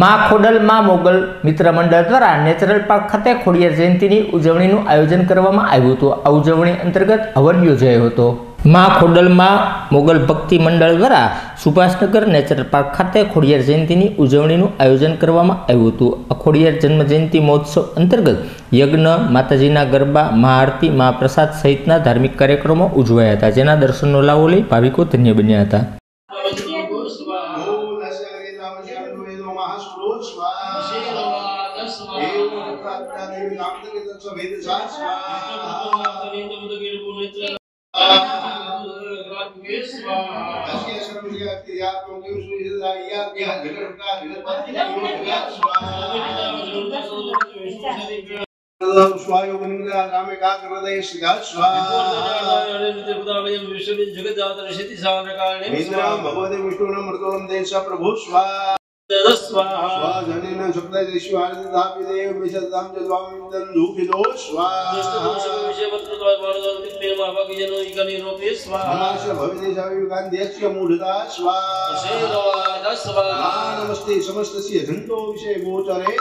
માં ખોડલ માં મોગલ મિત્ર મંડળ દ્વારા નેચરલ પાર્ક ખાતે ખોડિયાર જયંતીની ઉજવણીનું આયોજન કરવામાં આવ્યું હતું। આ ઉજવણી અંતર્ગત હવન યોજાયો હતો। માં ખોડલ માં મોગલ ભક્તિ મંડળ દ્વારા સુભાષનગર નેચરલ પાર્ક ખાતે ખોડિયાર જયંતીની ઉજવણીનું આયોજન કરવામાં આવ્યું હતું। આ ખોડિયાર જન્મ જયંતી મહોત્સવ અંતર્ગત યજ્ઞ, માતાજીના ગરબા, મહાઆરતી, મહાપ્રસાદ સહિતના ધાર્મિક કાર્યક્રમો ઉજવાયા હતા, જેના દર્શનનો લાવો લઈ ભાવિકો ધન્ય બન્યા હતા। नमस्ते समस्त झंडो विषय गोचरे